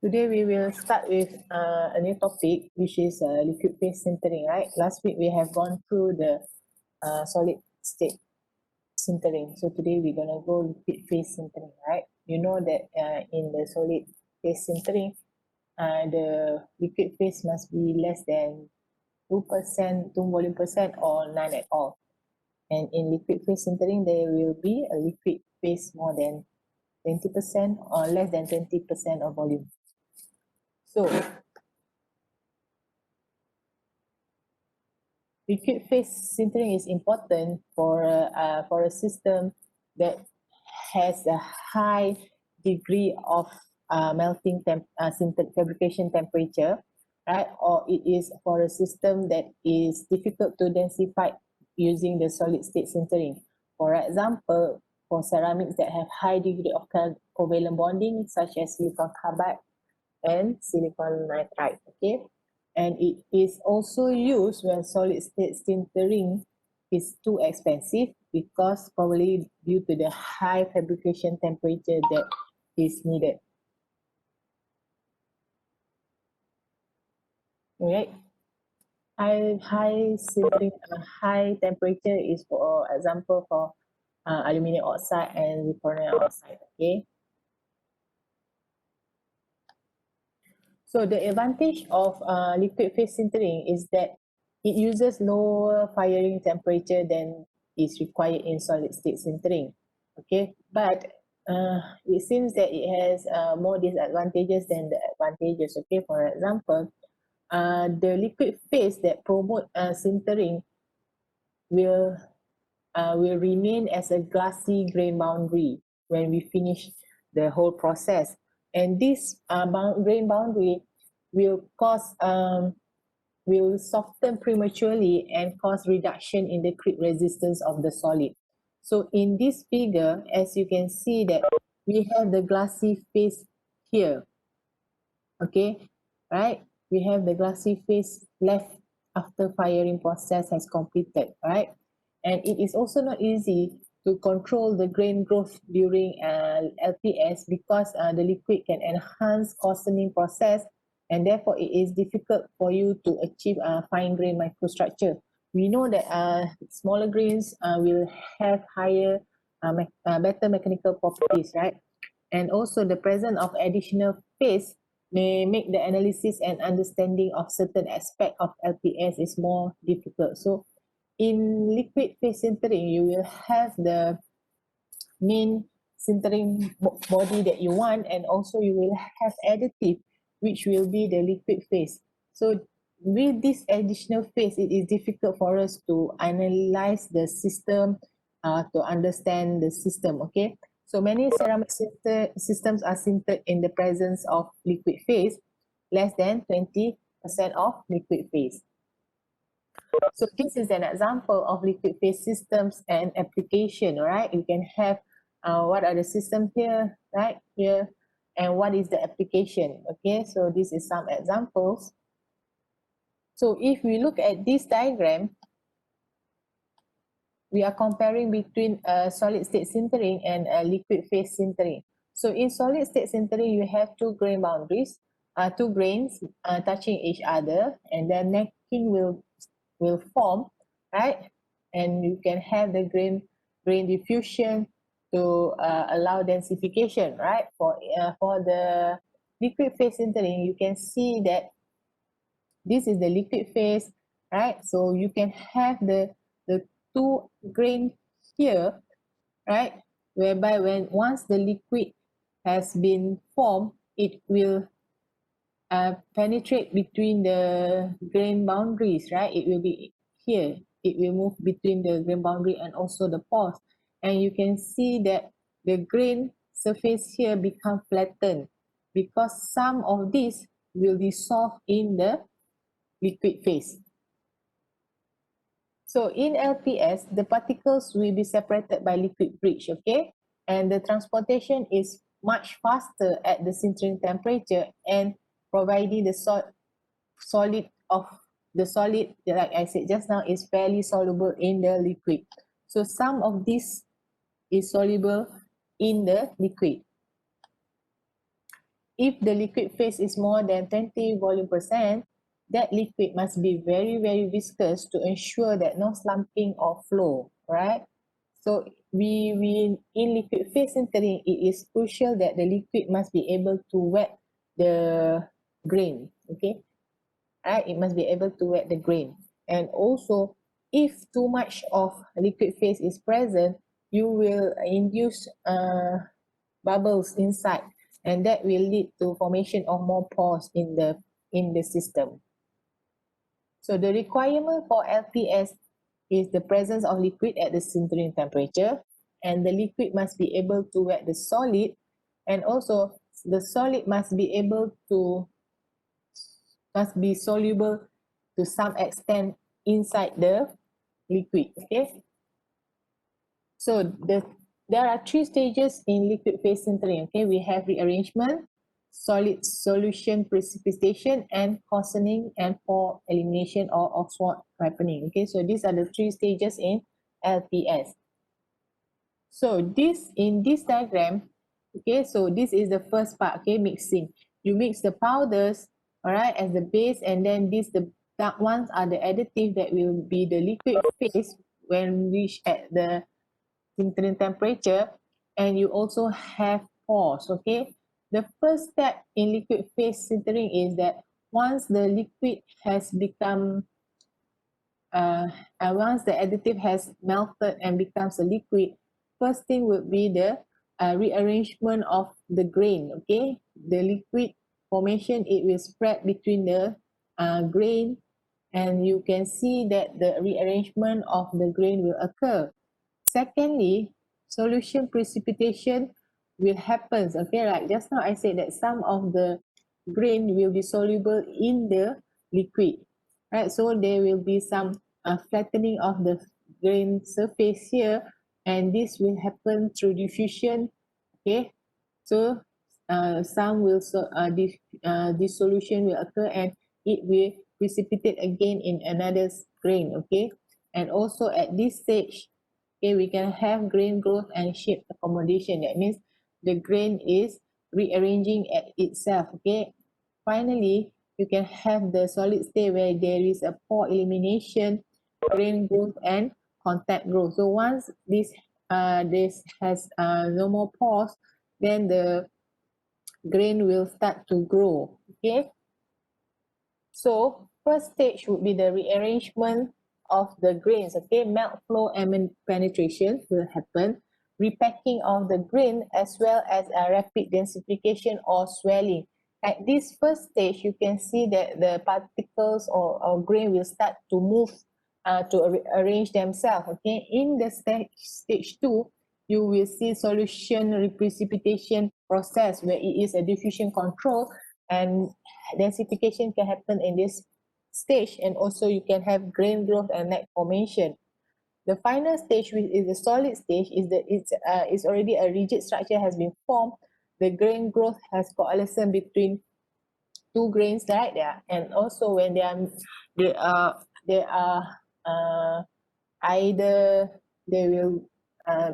Today we will start with a new topic, which is liquid phase sintering, right? Last week we have gone through the solid state sintering. So today we're going to go liquid phase sintering, right? You know that in the solid phase sintering, the liquid phase must be less than 2%, 2 volume percent, or none at all. And in liquid phase sintering, there will be a liquid phase more than 20% or less than 20% of volume. So liquid phase sintering is important for a system that has a high degree of melting fabrication temperature, right? Or it is for a system that is difficult to densify using the solid state sintering. For example, for ceramics that have high degree of covalent bonding, such as silicon carbide and silicon nitride, okay? And it is also used when solid state sintering is too expensive because probably due to the high fabrication temperature that is needed. Alright. High temperature is for example for aluminum oxide and zirconium oxide, okay? So the advantage of liquid phase sintering is that it uses lower firing temperature than is required in solid state sintering. Okay, but it seems that it has more disadvantages than the advantages. Okay, for example, the liquid phase that promote sintering will will remain as a glassy grain boundary when we finish the whole process. And this grain boundary will cause will soften prematurely and cause reduction in the creep resistance of the solid. So in this figure, as you can see that we have the glassy phase here. Okay, right? We have the glassy phase left after firing process has completed, right? And it is also not easy to control the grain growth during LPS because the liquid can enhance coarsening process, and therefore it is difficult for you to achieve fine grain microstructure. We know that smaller grains will have higher, better mechanical properties, right? And also the presence of additional phase may make the analysis and understanding of certain aspect of LPS is more difficult. So in liquid phase sintering, you will have the main sintering body that you want, and also you will have additive, which will be the liquid phase. So with this additional phase, it is difficult for us to analyze the system, to understand the system, okay? So many ceramic systems are sintered in the presence of liquid phase, less than 20% of liquid phase. So this is an example of liquid phase systems and application, right? You can have what are the systems here, right? Here, and what is the application, okay? So this is some examples. So if we look at this diagram, we are comparing between a solid state sintering and a liquid phase sintering. So in solid state sintering, you have two grain boundaries, two grains touching each other, and then necking will form, right? And you can have the grain diffusion to allow densification, right? For the liquid phase sintering, you can see that this is the liquid phase, right? So you can have the two grain here, right? Whereby when once the liquid has been formed, it will penetrate between the grain boundaries, right? It will be here. It will move between the grain boundary and also the pores. And you can see that the grain surface here become flattened because some of this will dissolve in the liquid phase. So in LPS, the particles will be separated by liquid bridge, okay? And the transportation is much faster at the sintering temperature, and providing the solid of the solid, like I said just now, is fairly soluble in the liquid. So some of this is soluble in the liquid. if the liquid phase is more than 20 volume percent, that liquid must be very, very viscous to ensure that no slumping or flow, right? So we in liquid phase sintering, it is crucial that the liquid must be able to wet the grain, okay? Right? It must be able to wet the grain. And also, if too much of liquid phase is present, you will induce bubbles inside, and that will lead to formation of more pores in the system. So the requirement for LPS is the presence of liquid at the sintering temperature, and the liquid must be able to wet the solid, and also the solid must be able to must be soluble to some extent inside the liquid. Okay, so there are three stages in liquid phase sintering. Okay, we have rearrangement, solid solution precipitation, and coarsening and pore elimination or Oxford ripening. Okay, so these are the three stages in LPS. So this in this diagram, okay, so this is the first part, okay, mixing. You mix the powders, all right, as the base, and then the dark ones are the additive that will be the liquid phase when reached at the sintering temperature, and you also have pores, okay. The first step in liquid phase sintering is that once the liquid has become and once the additive has melted and becomes a liquid, first thing would be the rearrangement of the grain, okay. The liquid formation, it will spread between the grain, and you can see that the rearrangement of the grain will occur. Secondly, solution precipitation will happen, okay. Like just now I said that some of the grain will be soluble in the liquid, right? So there will be some flattening of the grain surface here, and this will happen through diffusion, okay. So some will dissolution will occur, and it will precipitate again in another grain, okay. And also at this stage, okay, we can have grain growth and shape accommodation. That means the grain is rearranging at itself, okay. Finally, you can have the solid state where there is a pore elimination, grain growth, and contact growth. So once this has no more pores, then the grain will start to grow, okay. So first stage would be the rearrangement of the grains, okay. Melt flow and penetration will happen. Repacking of the grain as well as a rapid densification or swelling. At this first stage, you can see that the particles or grain will start to move to arrange themselves, okay. In the stage 2, you will see solution reprecipitation process where it is a diffusion control, and densification can happen in this stage, and also you can have grain growth and neck formation. The final stage, which is the solid stage, is that it's already a rigid structure has been formed. The grain growth has coalescence between two grains, right there, and also when they are either they will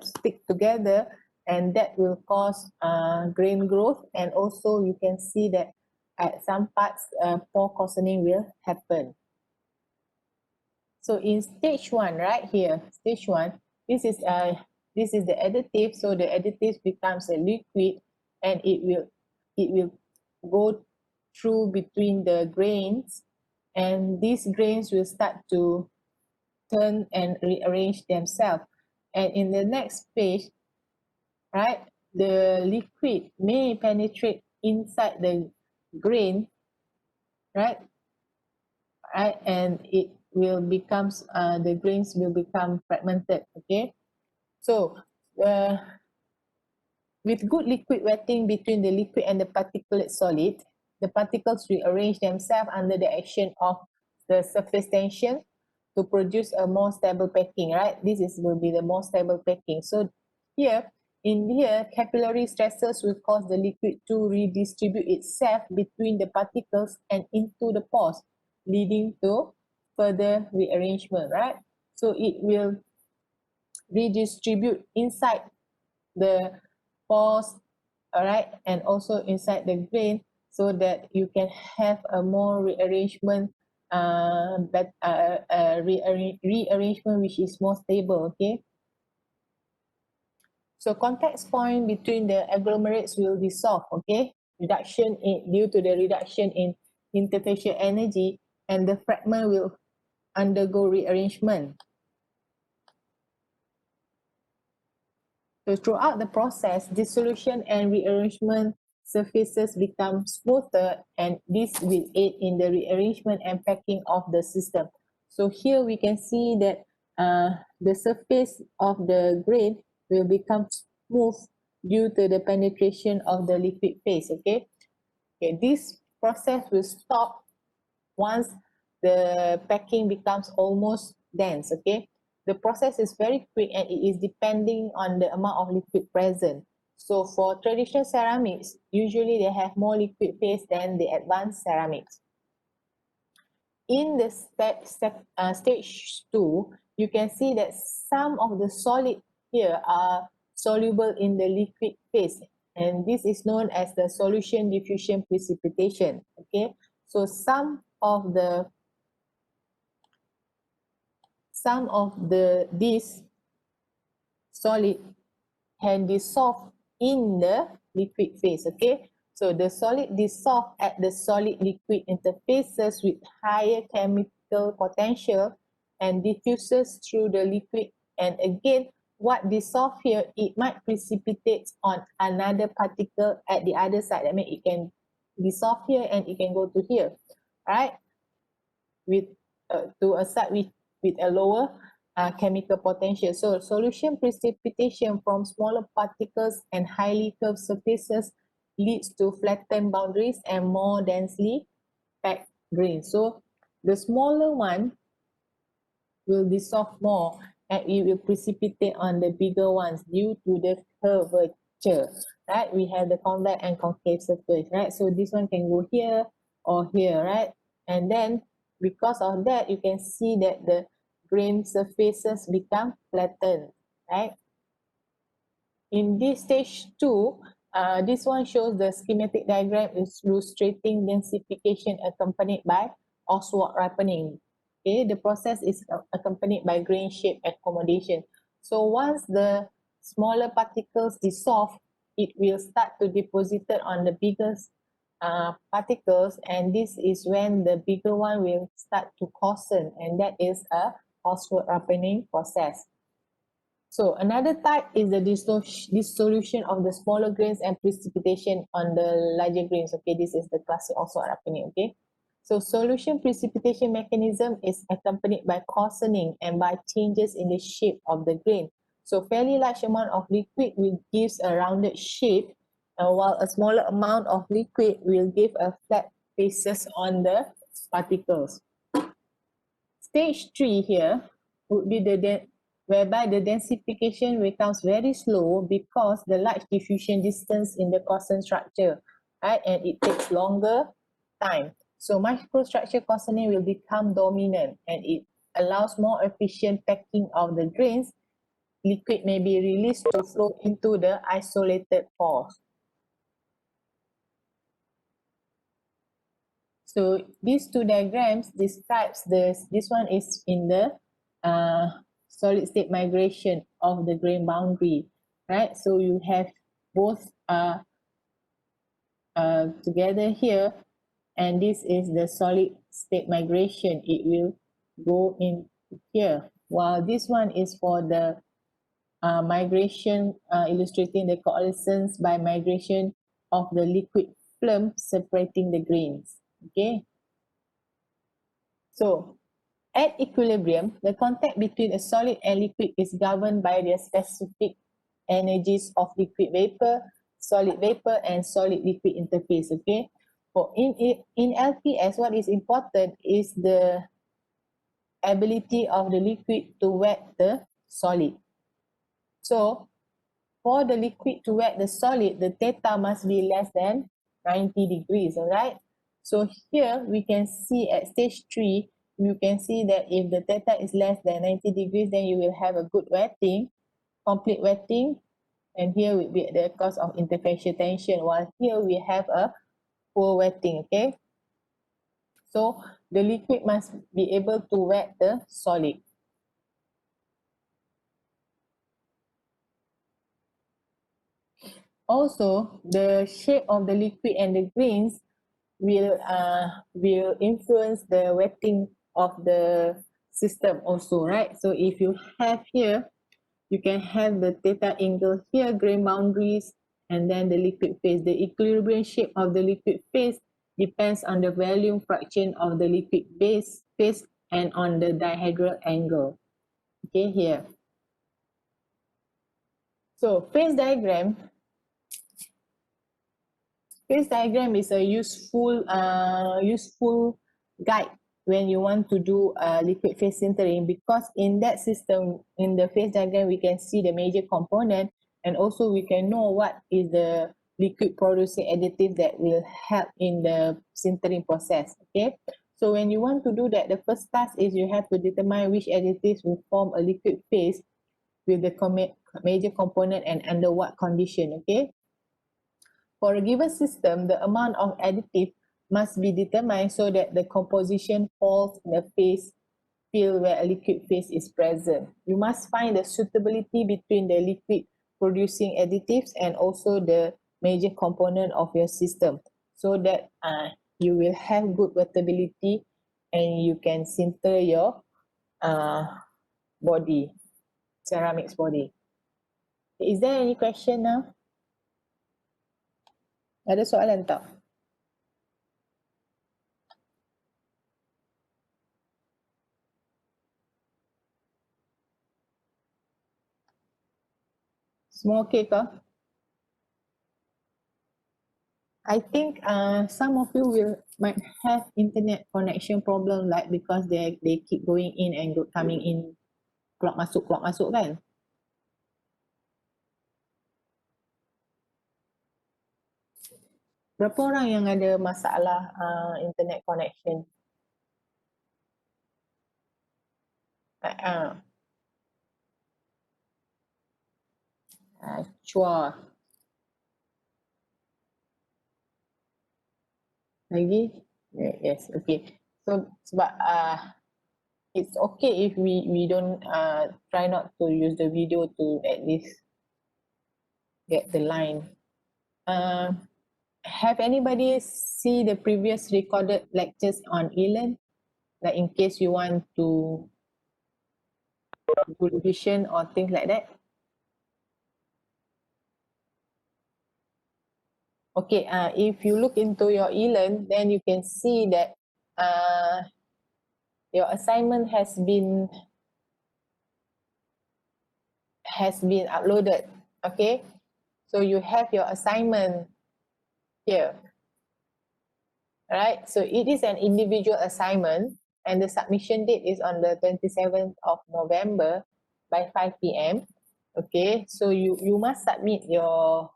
stick together, and that will cause grain growth, and also you can see that at some parts pore coarsening will happen. So in stage 1, right here, stage 1, this is this is the additive. So the additive becomes a liquid, and it will go through between the grains, and these grains will start to turn and rearrange themselves. And in the next page, right, the liquid may penetrate inside the grain, right, right, and it will becomes the grains will become fragmented, okay. So uh, with good liquid wetting between the liquid and the particulate solid, the particles rearrange themselves under the action of the surface tension to produce a more stable packing, right? This is will be the more stable packing. So here, in here, capillary stresses will cause the liquid to redistribute itself between the particles and into the pores, leading to further rearrangement, right? So it will redistribute inside the pores all right, and also inside the grain, so that you can have a more rearrangement, rearrangement which is more stable. Okay, so contact point between the agglomerates will dissolve. Okay, reduction in due to the reduction in interfacial energy, and the fragment will undergo rearrangement. So throughout the process, dissolution and rearrangement surfaces become smoother, and this will aid in the rearrangement and packing of the system. So here we can see that the surface of the grain will become smooth due to the penetration of the liquid phase. Okay, this process will stop once the packing becomes almost dense. Okay, the process is very quick, and it is depending on the amount of liquid present. So for traditional ceramics, usually they have more liquid phase than the advanced ceramics. In the stage 2, you can see that some of the solid here are soluble in the liquid phase, and this is known as the solution diffusion precipitation. Okay, so these solid can dissolve in the liquid phase. Okay, so the solid dissolve at the solid liquid interfaces with higher chemical potential and diffuses through the liquid, and again what dissolve here, it might precipitate on another particle at the other side. That means it can dissolve here and it can go to here, right, with to a site with a lower chemical potential. So solution precipitation from smaller particles and highly curved surfaces leads to flattened boundaries and more densely packed grains. So the smaller one will dissolve more, and it will precipitate on the bigger ones due to the curvature, right? We have the convex and concave surface, right? So this one can go here or here, right? And then because of that, you can see that the grain surfaces become flattened, right? In this stage 2, this one shows the schematic diagram is illustrating densification accompanied by Oswald ripening. Okay, the process is accompanied by grain shape accommodation. So once the smaller particles dissolve, it will start to deposit on the biggest particles, and this is when the bigger one will start to coarsen, and that is a Oswald ripening process. So another type is the dissolution of the smaller grains and precipitation on the larger grains. Okay, this is the classic also happening. Okay, so solution precipitation mechanism is accompanied by coarsening and by changes in the shape of the grain. So fairly large amount of liquid will give a rounded shape, while a smaller amount of liquid will give a flat faces on the particles. Stage 3 here would be whereby the densification becomes very slow because the large diffusion distance in the coarsen structure, right? And it takes longer time. So microstructure coarsening will become dominant, and it allows more efficient packing of the grains. Liquid may be released to flow into the isolated pores. So these two diagrams describes this one is in the solid state migration of the grain boundary, right? So you have both together here, and this is the solid state migration. It will go in here, while this one is for the migration, illustrating the coalescence by migration of the liquid phloem separating the grains. Okay, so at equilibrium, the contact between a solid and liquid is governed by their specific energies of liquid vapor, solid vapor, and solid liquid interface. Okay, for in LPS, what is important is the ability of the liquid to wet the solid. So for the liquid to wet the solid, the theta must be less than 90 degrees, all right? So here we can see at stage 3, you can see that if the theta is less than 90 degrees, then you will have a good wetting, complete wetting, And here would be the cause of interfacial tension, while here we have a poor wetting, okay? So the liquid must be able to wet the solid. Also, the shape of the liquid and the grains will influence the wetting of the system also, right? So if you have here, you can have the theta angle here, grain boundaries, and then the liquid phase. The equilibrium shape of the liquid phase depends on the volume fraction of the liquid phase and on the dihedral angle. Okay, here. So phase diagram is a useful guide when you want to do liquid phase sintering, because in that system, in the phase diagram, we can see the major component, and also we can know what is the liquid producing additive that will help in the sintering process. Okay, so when you want to do that, the first task is you have to determine which additives will form a liquid phase with the major component and under what condition. Okay, for a given system, the amount of additive must be determined so that the composition falls in a phase field where a liquid phase is present. You must find the suitability between the liquid producing additives and also the major component of your system, so that you will have good wettability and you can sinter your uh, body, ceramics body. Is there any question now? Ada soalan tak? Semua okey ke? I think some of you will might have internet connection problem, like because they keep going in and coming in, keluar masuk kan. Berapa orang yang ada masalah internet connection? Uh, Chua lagi? Yes, okay. So sebab it's okay if we don't try not to use the video to at least get the line. Have anybody see the previous recorded lectures on e-learn? Like in case you want to do revision or things like that? Okay, if you look into your e-learn, then you can see that your assignment has been uploaded. Okay, so you have your assignment here. Right, so it is an individual assignment and the submission date is on the 27th of November by 5 p.m. Okay, so you must submit your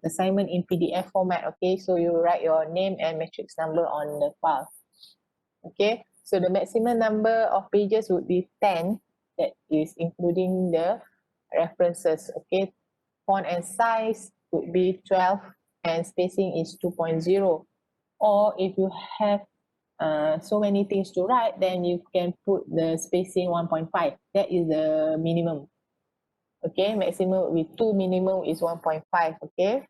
assignment in PDF format. Okay, so you write your name and matrix number on the file. Okay, so the maximum number of pages would be 10, that is including the references. Okay, font and size would be 12 and spacing is 2.0. Or if you have so many things to write, then you can put the spacing 1.5. That is the minimum. Okay, maximum with 2, minimum is 1.5. Okay,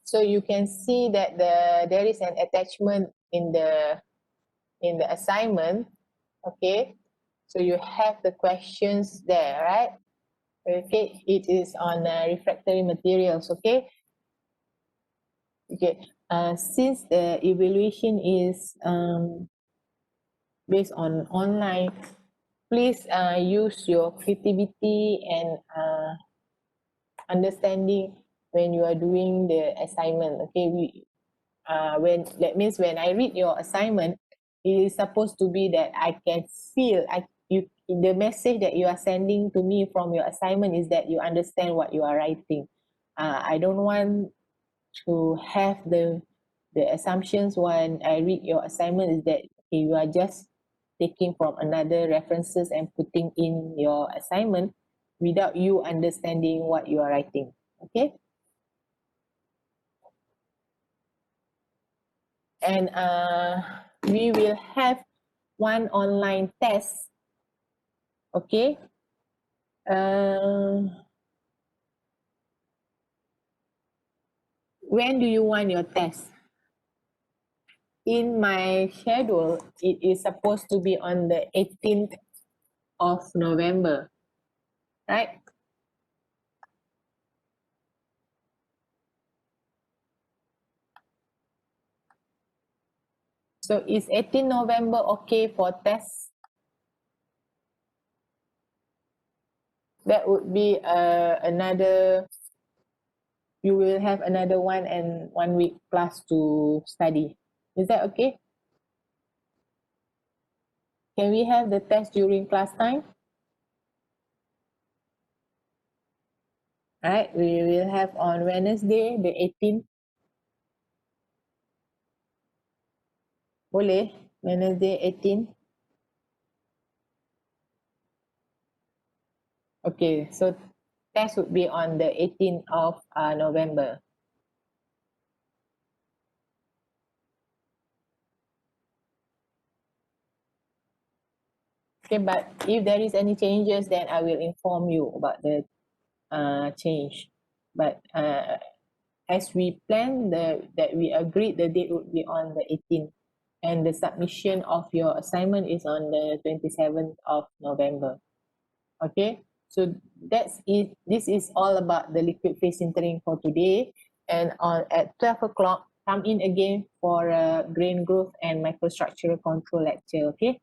so you can see that there is an attachment in the assignment. Okay, so you have the questions there, right? Okay, it is on refractory materials. Okay, okay. Since the evaluation is based on online, please use your creativity and understanding when you are doing the assignment. Okay, when that means when I read your assignment, it is supposed to be that I can feel the message that you are sending to me from your assignment is that you understand what you are writing. I don't want to have the assumptions when I read your assignment is that you are just taking from another references and putting in your assignment. without you understanding what you are writing. Okay. And we will have one online test. Okay. Uh, when do you want your test? In my schedule, it is supposed to be on the 18th of November, right? So is 18 November okay for test? That would be another, you will have another 1 week plus to study. Is that okay? Can we have the test during class time? Right, we will have on Wednesday, the 18th. Boleh? Wednesday, 18th. Okay, so test would be on the 18th of November. Okay, but if there is any changes, then I will inform you about the change. But as we planned, that we agreed the date would be on the 18th, and the submission of your assignment is on the 27th of November. Okay, so that's it. This is all about the liquid phase sintering for today. And on at 12 o'clock, come in again for a grain growth and microstructural control lecture. Okay.